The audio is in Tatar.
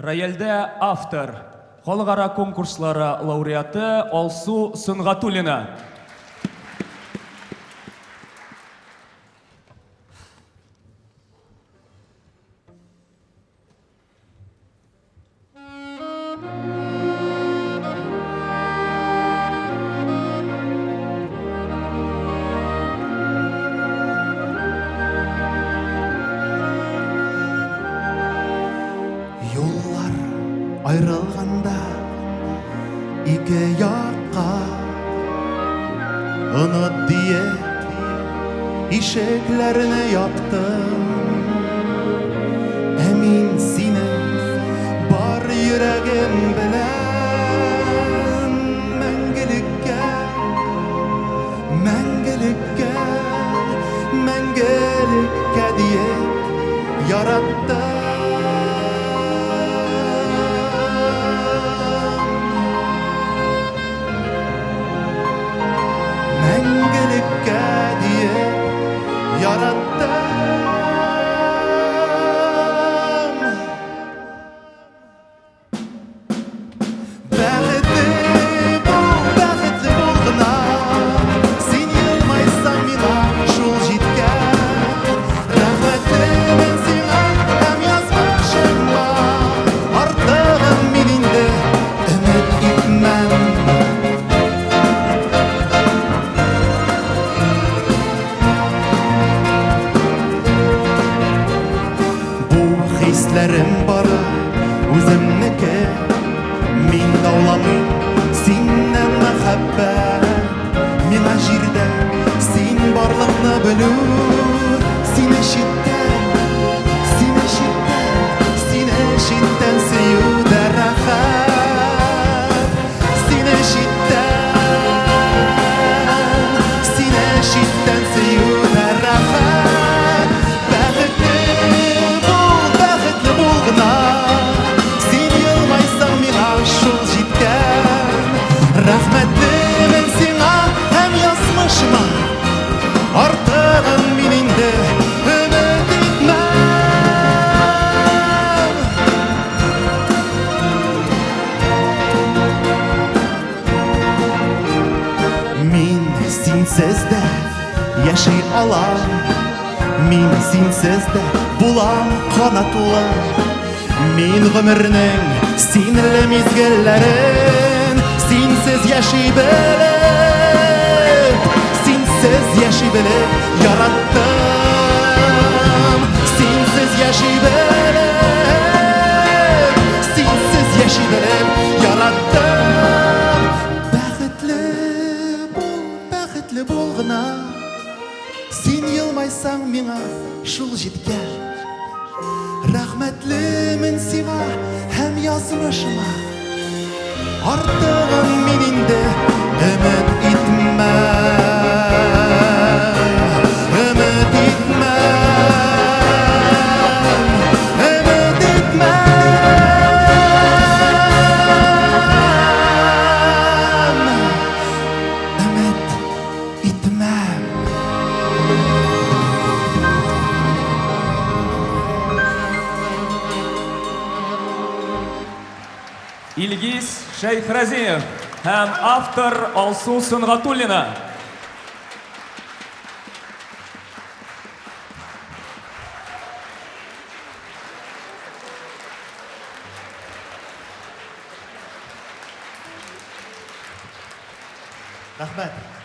Рояльдә автор, халыкара конкурслары лауреаты Алсу Сөнгатуллина. Yollar ayrılganda iki yakka unut diye ишекlerini yaptım. Emin sine var yüreğim bilen mengelikке, mengelikке, mengelikке diye yarattım. Mengelikке diye yarattım. Бәхетле бул гына, сен елмайсаң миңа шул җиткән. Рәхмәтле мен сиңа һәм язмышыма, артыгын мин инде өмет итмәм. Хисләрем бары үземнеке, мин дауламыйм синнән мәхәббәт. Миңа җирдә син барлыкны белү, сине читтән, сине читтән, сине читтән сөю дә рәхәт. Сине читтән, сине читтән сөю дә рәхәт. Бәхетле бул гына, син елмайсаң миңа шул җиткән. Рәхмәтле мен сиңа һәм язмышыма, артыгын мин инде өмет итмәм. Мин синсез дә яши алам, мин синсез дә булам канатлы. Мин гомернең синле мизгелләрен синсез яши белеп, синсез яши белеп яраттым. Синсез яши белеп, синсез яши белеп яраттым. Бәхетле бул гына, син елмайсаң миңа шул җиткән. Рәхмәтле мен сиңа һәм язмышыма, артыгын мин инде өмет итмәм. Өмет итмәм, өмет итмәм, өмет итмәм. Илгиз Шәйхразиев һәм автор Алсу Сөнгатуллина. Рәхмәт.